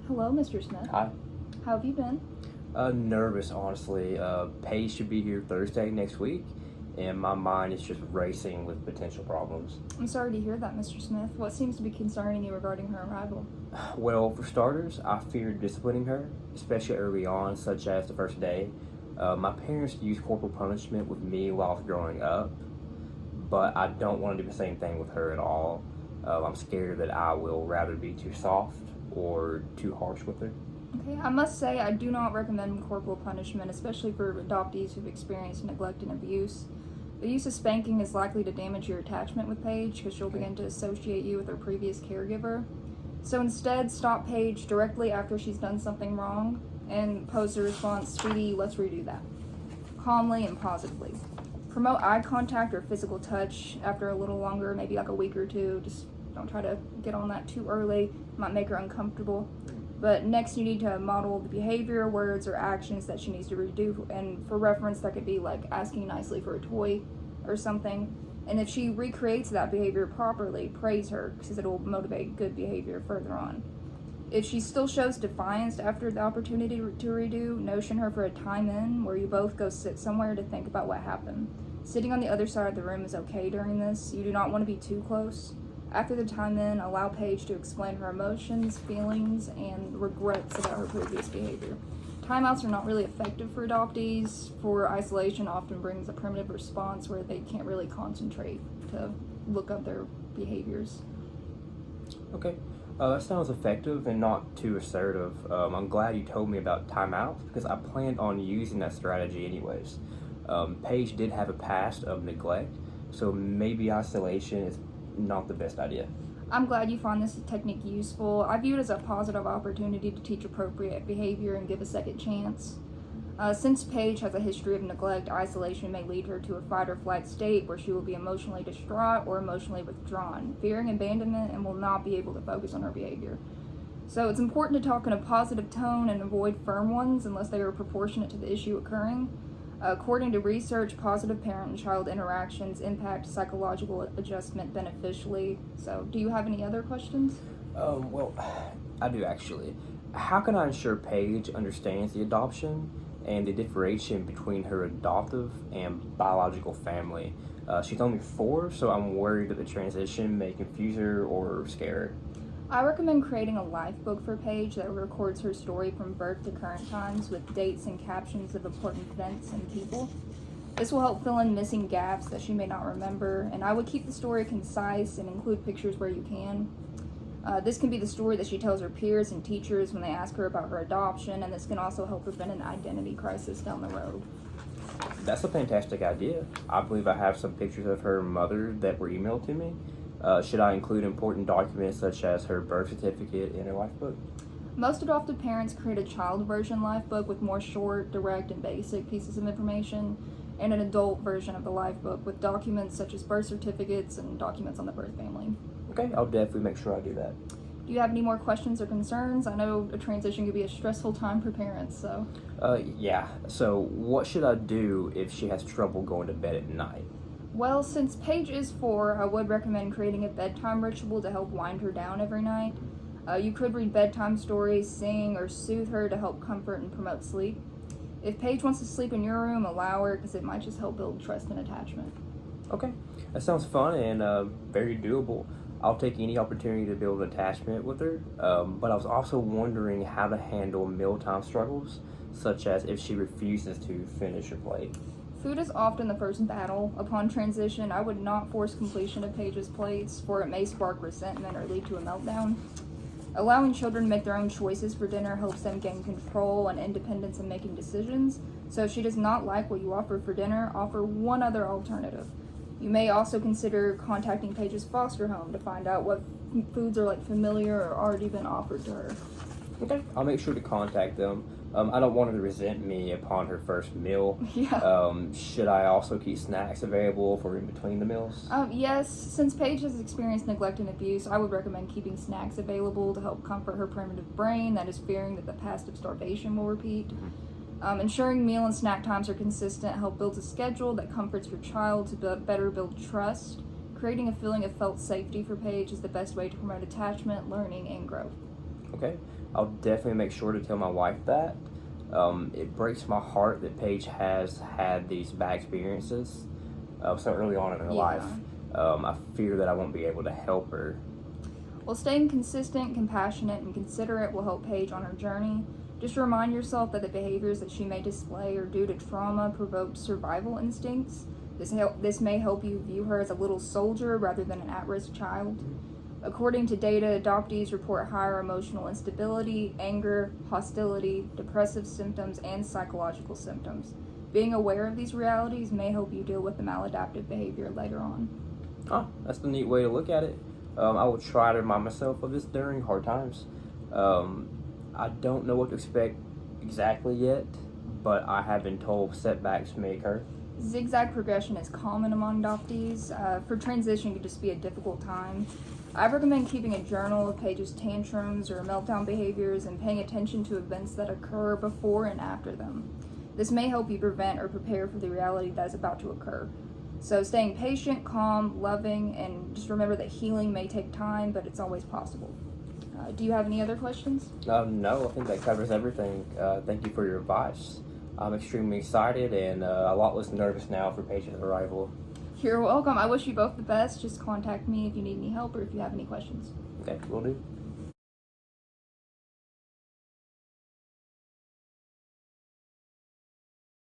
Hello, Mr. Smith. Hi. How have you been? Nervous, honestly. Paige should be here Thursday next week, and my mind is just racing with potential problems. I'm sorry to hear that, Mr. Smith. What seems to be concerning you regarding her arrival? Well, for starters, I fear disciplining her, especially early on, such as the first day. My parents used corporal punishment with me while I was growing up, but I don't want to do the same thing with her at all. I'm scared that I will rather be too soft or too harsh with her. Okay, I must say I do not recommend corporal punishment, especially for adoptees who've experienced neglect and abuse. The use of spanking is likely to damage your attachment with Paige because she'll begin to associate you with her previous caregiver. So instead, stop Paige directly after she's done something wrong and pose the response, "Sweetie, let's redo that," calmly and positively. Promote eye contact or physical touch after a little longer, maybe like a week or two. Just don't try to get on that too early. It might make her uncomfortable. But next you need to model the behavior, words, or actions that she needs to redo. And for reference, that could be like asking nicely for a toy or something. And if she recreates that behavior properly, praise her because it'll motivate good behavior further on. If she still shows defiance after the opportunity to redo, notion her for a time in where you both go sit somewhere to think about what happened. Sitting on the other side of the room is okay during this. You do not want to be too close. After the time in, allow Paige to explain her emotions, feelings, and regrets about her previous behavior. Timeouts are not really effective for adoptees, for isolation often brings a primitive response where they can't really concentrate to look up their behaviors. Okay. That sounds effective and not too assertive. I'm glad you told me about timeouts because I planned on using that strategy anyways. Paige did have a past of neglect, so maybe isolation is not the best idea. I'm glad you find this technique useful. I view it as a positive opportunity to teach appropriate behavior and give a second chance. Since Paige has a history of neglect, isolation may lead her to a fight or flight state where she will be emotionally distraught or emotionally withdrawn, fearing abandonment, and will not be able to focus on her behavior. So it's important to talk in a positive tone and avoid firm ones unless they are proportionate to the issue occurring. According to research, positive parent and child interactions impact psychological adjustment beneficially. So, do you have any other questions? Well, I do actually. How can I ensure Paige understands the adoption and the differentiation between her adoptive and biological family? She's only 4, so I'm worried that the transition may confuse her or scare her. I recommend creating a life book for Paige that records her story from birth to current times with dates and captions of important events and people. This will help fill in missing gaps that she may not remember, and I would keep the story concise and include pictures where you can. This can be the story that she tells her peers and teachers when they ask her about her adoption, and this can also help prevent an identity crisis down the road. That's a fantastic idea. I believe I have some pictures of her mother that were emailed to me. Should I include important documents such as her birth certificate in her life book? Most adoptive parents create a child version life book with more short, direct, and basic pieces of information, and an adult version of the life book with documents such as birth certificates and documents on the birth family. Okay, I'll definitely make sure I do that. Do you have any more questions or concerns? I know a transition could be a stressful time for parents, so. Yeah. So what should I do if she has trouble going to bed at night? Well, since Paige is 4, I would recommend creating a bedtime ritual to help wind her down every night. You could read bedtime stories, sing, or soothe her to help comfort and promote sleep. If Paige wants to sleep in your room, allow her because it might just help build trust and attachment. Okay, that sounds fun and very doable. I'll take any opportunity to build an attachment with her, but I was also wondering how to handle mealtime struggles, such as if she refuses to finish her plate. Food is often the first battle. Upon transition, I would not force completion of Paige's plates, for it may spark resentment or lead to a meltdown. Allowing children to make their own choices for dinner helps them gain control and independence in making decisions. So if she does not like what you offer for dinner, offer one other alternative. You may also consider contacting Paige's foster home to find out what foods are like familiar or already been offered to her. Okay, I'll make sure to contact them. I don't want her to resent me upon her first meal. Yeah. Should I also keep snacks available for in between the meals? Yes, since Paige has experienced neglect and abuse, I would recommend keeping snacks available to help comfort her primitive brain that is fearing that the past of starvation will repeat. Ensuring meal and snack times are consistent help build a schedule that comforts your child to better build trust. Creating a feeling of felt safety for Paige is the best way to promote attachment, learning, and growth. Okay, I'll definitely make sure to tell my wife that. It breaks my heart that Paige has had these bad experiences so early on in her life. I fear that I won't be able to help her. Well, staying consistent, compassionate, and considerate will help Paige on her journey. Just remind yourself that the behaviors that she may display are due to trauma-provoked survival instincts. This may help you view her as a little soldier rather than an at-risk child. According to data, adoptees report higher emotional instability, anger, hostility, depressive symptoms, and psychological symptoms. Being aware of these realities may help you deal with the maladaptive behavior later on. Oh, that's a neat way to look at it. I will try to remind myself of this during hard times. I don't know what to expect exactly yet, but I have been told setbacks may occur. Zigzag progression is common among adoptees. For transition, it could just be a difficult time. I recommend keeping a journal of Paige's tantrums or meltdown behaviors and paying attention to events that occur before and after them. This may help you prevent or prepare for the reality that is about to occur. So staying patient, calm, loving, and just remember that healing may take time, but it's always possible. Do you have any other questions? No, I think that covers everything. Thank you for your advice. I'm extremely excited and a lot less nervous now for Paige's arrival. You're welcome. I wish you both the best. Just contact me if you need any help or if you have any questions. Okay, will do.